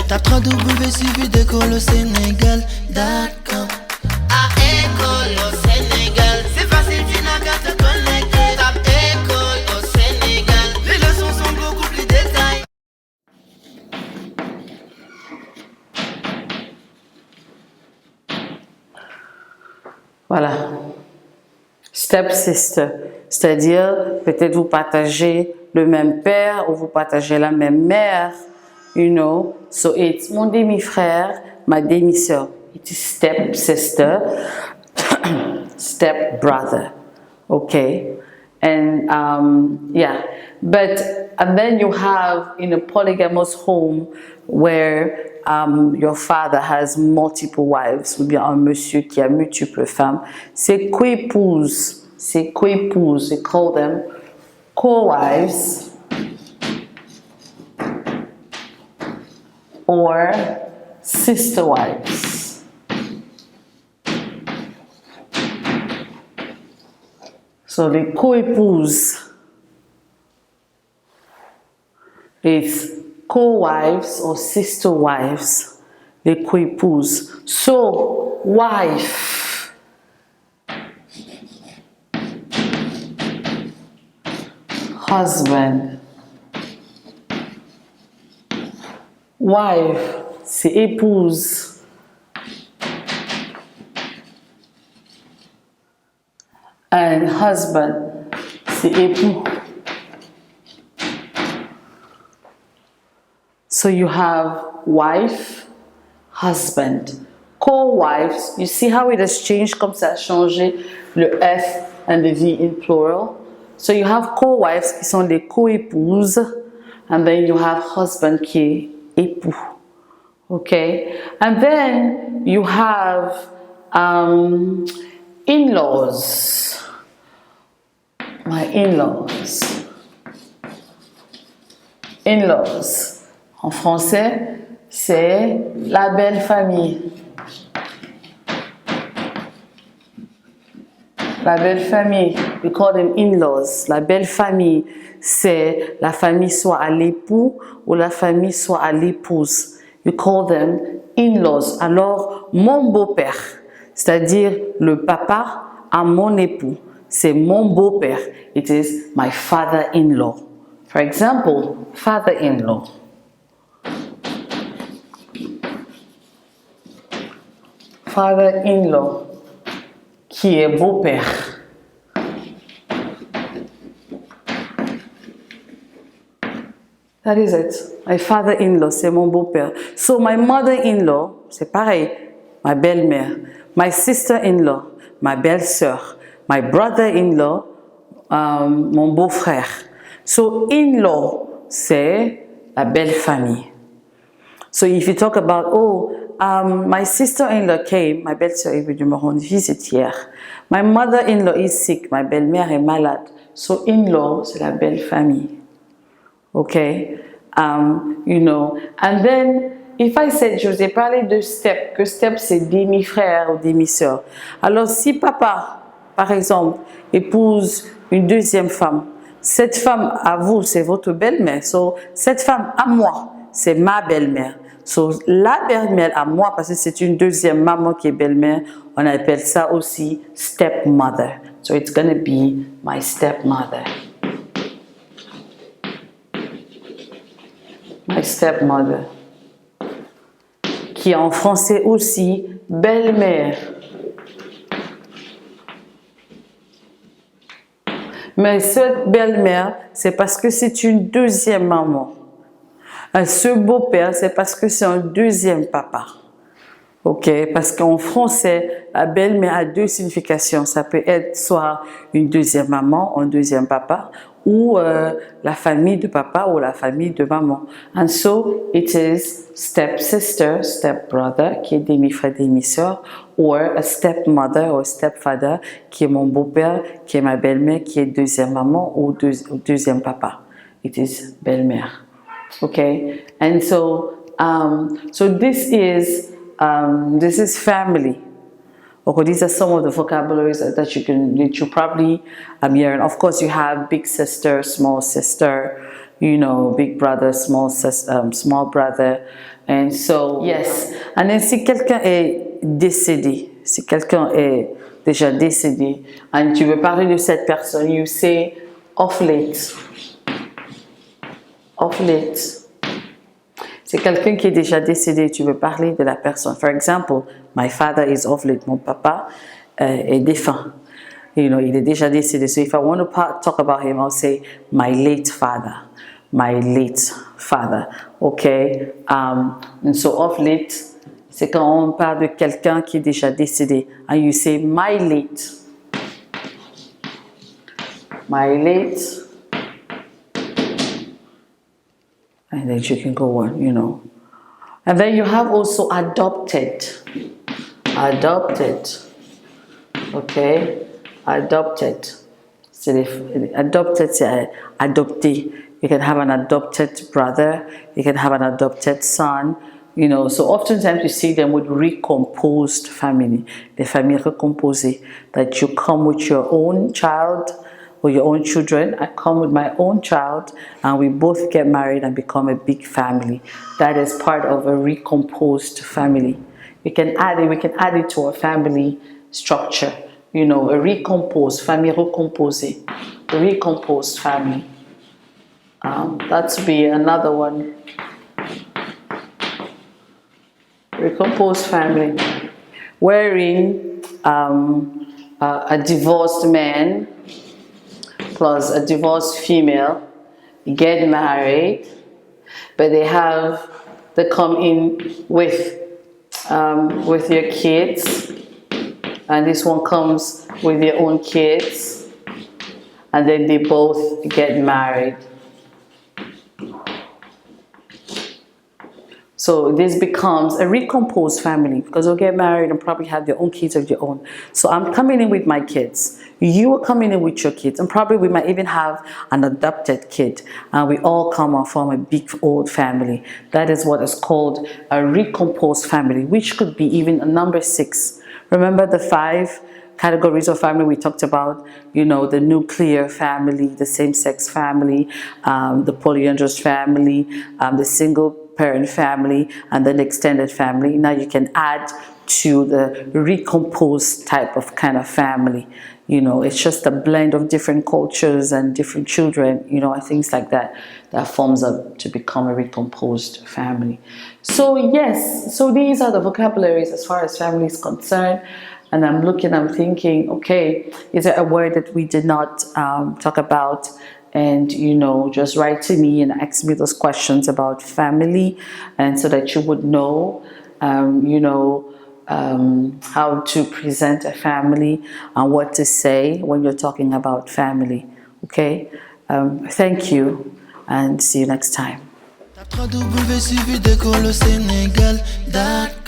Tape www.suividécole au Sénégal.com. À école au Sénégal, c'est facile, tu n'as qu'à te connecter. Tape école au Sénégal, les leçons sont beaucoup plus détaillées. Voilà. Step sister, c'est-à-dire peut-être vous partagez le même père ou vous partagez la même mère, you know. So it's mon demi-frère, ma demi-sœur. It's step sister, step brother, okay. And yeah, but and then you have in a polygamous home where your father has multiple wives, ou bien un monsieur qui a multiples femmes, ses coépouses, they call them co-wives or sister wives. So les coépouses is co-wives or sister wives, les coépouses. So, wife, husband, wife, c'est épouse, and husband, c'est époux. So you have wife, husband, co-wives. You see how it has changed, comme ça a changé le F and the V in plural. So you have co-wives qui sont des co-épouses, and then you have husband qui est époux. Okay? And then you have in-laws. My in-laws. In-laws. En français, c'est la belle famille. La belle famille, we call them in-laws. La belle famille, c'est la famille soit à l'époux ou la famille soit à l'épouse. You call them in-laws. Alors, mon beau-père, c'est-à-dire le papa à mon époux, c'est mon beau-père. It is my father-in-law. For example, father-in-law. Father-in-law, qui est beau-père. That is it. My father-in-law, c'est mon beau-père. So my mother-in-law, c'est pareil, ma belle-mère. My sister-in-law, ma belle-sœur. My brother-in-law, mon beau-frère. So in-law, c'est la belle famille. So if you talk about, my sister-in-law came, ma belle-sœur est venue me rendre visite hier. My mother-in-law is sick, ma belle-mère est malade. So in-law, c'est la belle famille. Okay? You know. And then, if I said, je vous ai parlé de step, que step c'est demi-frère ou demi-sœur. Alors si papa, par exemple, épouse une deuxième femme, cette femme à vous, c'est votre belle-mère. So, cette femme à moi, c'est ma belle-mère. So, la belle-mère à moi, parce que c'est une deuxième maman qui est belle-mère, on appelle ça aussi stepmother. So, it's going to be my stepmother. My stepmother. Qui est en français aussi belle-mère. Mais cette belle-mère, c'est parce que c'est une deuxième maman. Ce beau-père, c'est parce que c'est un deuxième papa. Ok? Parce qu'en français, la belle-mère a deux significations. Ça peut être soit une deuxième maman, un deuxième papa, ou la famille de papa ou la famille de maman. And so, it is step-sister, step-brother, qui est demi-frère, demi-sœur, or a stepmother or stepfather, qui est mon beau-père, qui est ma belle-mère, qui est deuxième maman ou deuxième papa. It is belle-mère. Okay, and so this is family. Okay, these are some of the vocabularies that you probably hear. And of course, you have big sister, small sister, you know, big brother, small brother. And so, yes. And then si quelqu'un est décédé, si quelqu'un est déjà décédé, and tu veux parler de cette personne, you say of late. Of late. C'est quelqu'un qui est déjà décédé, tu veux parler de la personne. For example, my father is of late. Mon papa est défunt. You know, il est déjà décédé. So if I want to talk about him, I'll say my late father. My late father. Okay? And so of late, c'est quand on parle de quelqu'un qui est déjà décédé. And you say my late. My late. And then you can go on, you know. And then you have also adopted. Adopted. Okay? Adopted. Adopted, c'est adopté. You can have an adopted brother. You can have an adopted son. You know, so oftentimes you see them with recomposed family. The family recomposée. That you come with your own child or your own children. I come with my own child and we both get married and become a big family. That is part of a recomposed family. We can add it to our family structure. You know, a recomposed, famille recomposée, a recomposed family. That would be another one. Recomposed family. Wherein a divorced man plus a divorced female get married, but they come in with your kids, and this one comes with their own kids, and then they both get married. So this becomes a recomposed family because they'll get married and probably have their own kids of their own. So I'm coming in with my kids. You are coming in with your kids. And probably we might even have an adopted kid. And we all come and form a big old family. That is what is called a recomposed family, which could be even a number 6. Remember the 5 categories of family we talked about? You know, the nuclear family, the same-sex family, the polyandrous family, the single parent family, and then extended family. Now you can add to the recomposed type of kind of family. You know, it's just a blend of different cultures and different children, you know, and things like that, that forms up to become a recomposed family. So yes, so these are the vocabularies as far as family is concerned. And I'm thinking, okay, is there a word that we did not talk about? And, you know, just write to me and ask me those questions about family, and so that you would know, you know, how to present a family and what to say when you're talking about family. Okay? Thank you, and see you next time. Tape www.suividecolosénégal.com